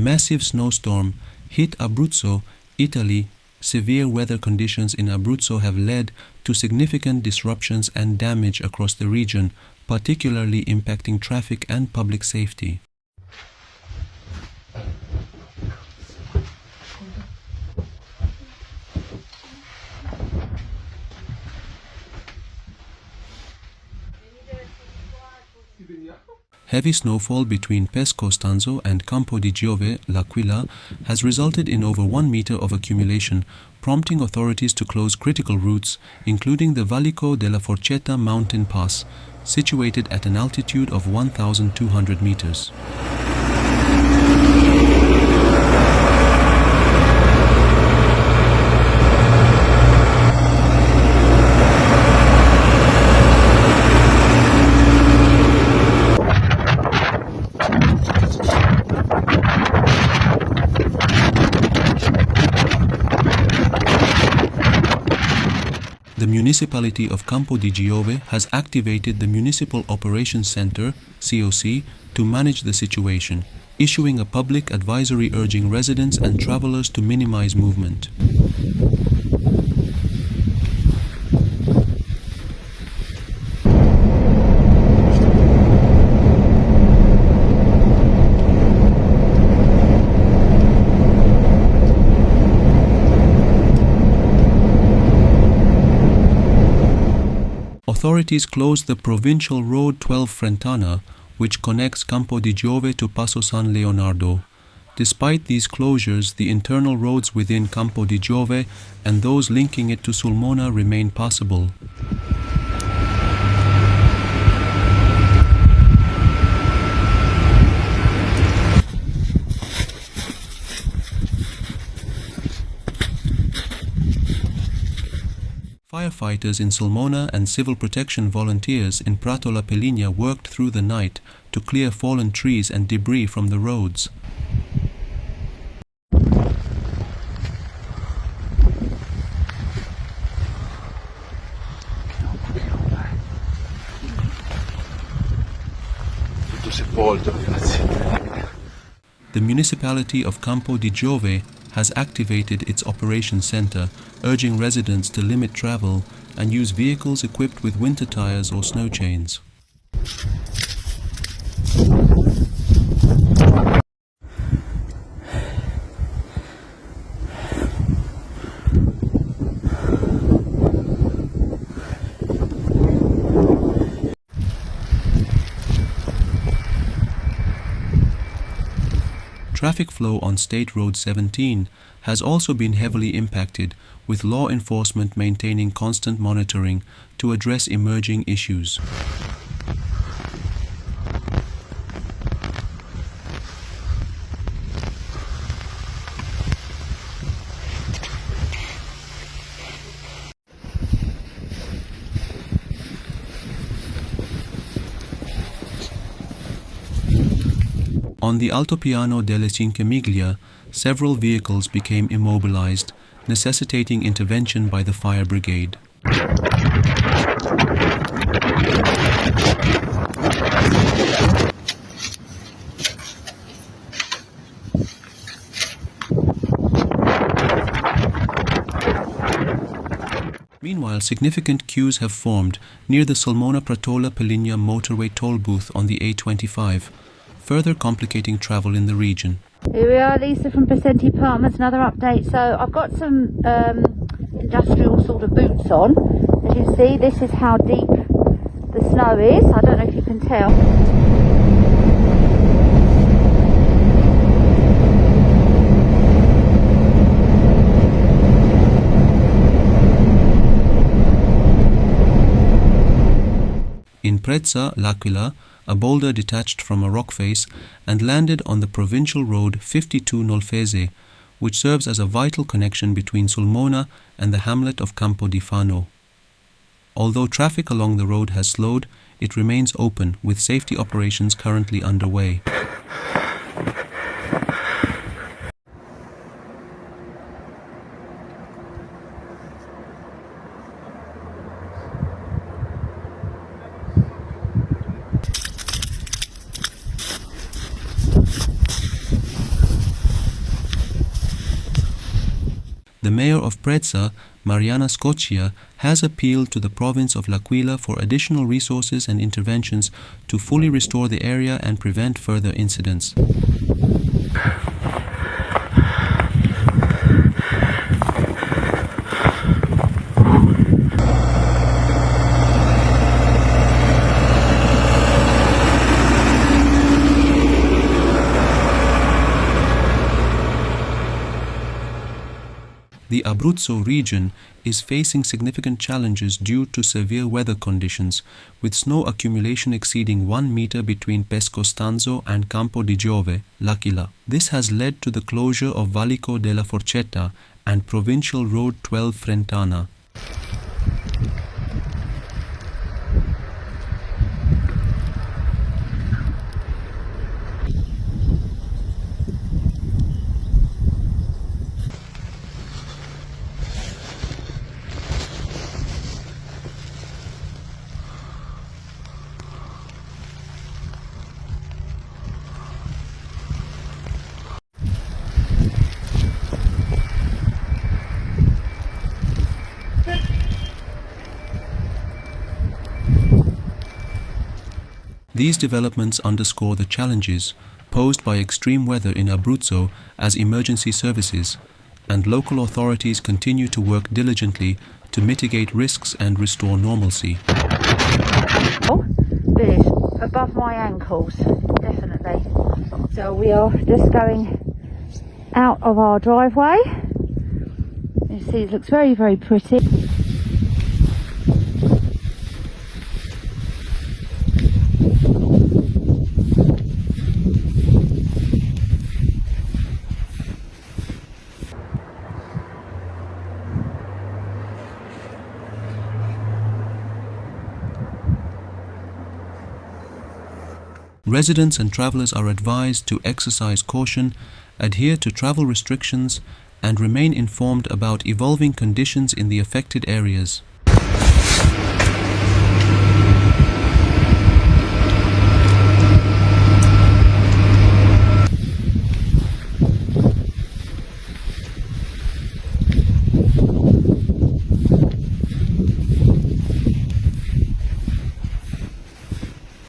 massive snowstorm hit Abruzzo, Italy. Severe weather conditions in Abruzzo have led to significant disruptions and damage across the region, particularly impacting traffic and public safety. Heavy snowfall between Pescostanzo and Campo di Giove, L'Aquila, has resulted in over 1 meter of accumulation, prompting authorities to close critical routes, including the Valico della Forchetta mountain pass, situated at an altitude of 1,200 meters. The Municipality of Campo di Giove has activated the Municipal Operations Center, COC, to manage the situation, issuing a public advisory urging residents and travelers to minimize movement. Authorities closed the provincial road 12 Frentana, which connects Campo di Giove to Passo San Leonardo. Despite these closures, the internal roads within Campo di Giove and those linking it to Sulmona remain passable. Firefighters in Sulmona and civil protection volunteers in Prato La Peligna worked through the night to clear fallen trees and debris from the roads. The municipality of Campo di Giove has activated its operations center, urging residents to limit travel and use vehicles equipped with winter tires or snow chains. Traffic flow on State Road 17 has also been heavily impacted, with law enforcement maintaining constant monitoring to address emerging issues. On the Altopiano delle Cinque Miglia, several vehicles became immobilized, necessitating intervention by the fire brigade. Meanwhile, significant queues have formed near the Sulmona-Pratola Peligna motorway toll booth on the A25, further complicating travel in the region. Here we are, Lisa from Presenti Apartments, another update. So I've got some industrial sort of boots on. As you see, this is how deep the snow is. I don't know if you can tell. In Prezza, L'Aquila, a boulder detached from a rock face and landed on the provincial road 52 Nolfese, which serves as a vital connection between Sulmona and the hamlet of Campo di Fano. Although traffic along the road has slowed, it remains open, with safety operations currently underway. The mayor of Prezza, Mariana Scoccia, has appealed to the province of L'Aquila for additional resources and interventions to fully restore the area and prevent further incidents. The Abruzzo region is facing significant challenges due to severe weather conditions, with snow accumulation exceeding 1 meter between Pescostanzo and Campo di Giove, L'Aquila. This has led to the closure of Valico della Forchetta and Provincial Road 12 Frentana. These developments underscore the challenges posed by extreme weather in Abruzzo as emergency services, and local authorities continue to work diligently to mitigate risks and restore normalcy. Oh, this above my ankles, definitely. So we are just going out of our driveway. You see, it looks very, very pretty. Residents and travelers are advised to exercise caution, adhere to travel restrictions, and remain informed about evolving conditions in the affected areas.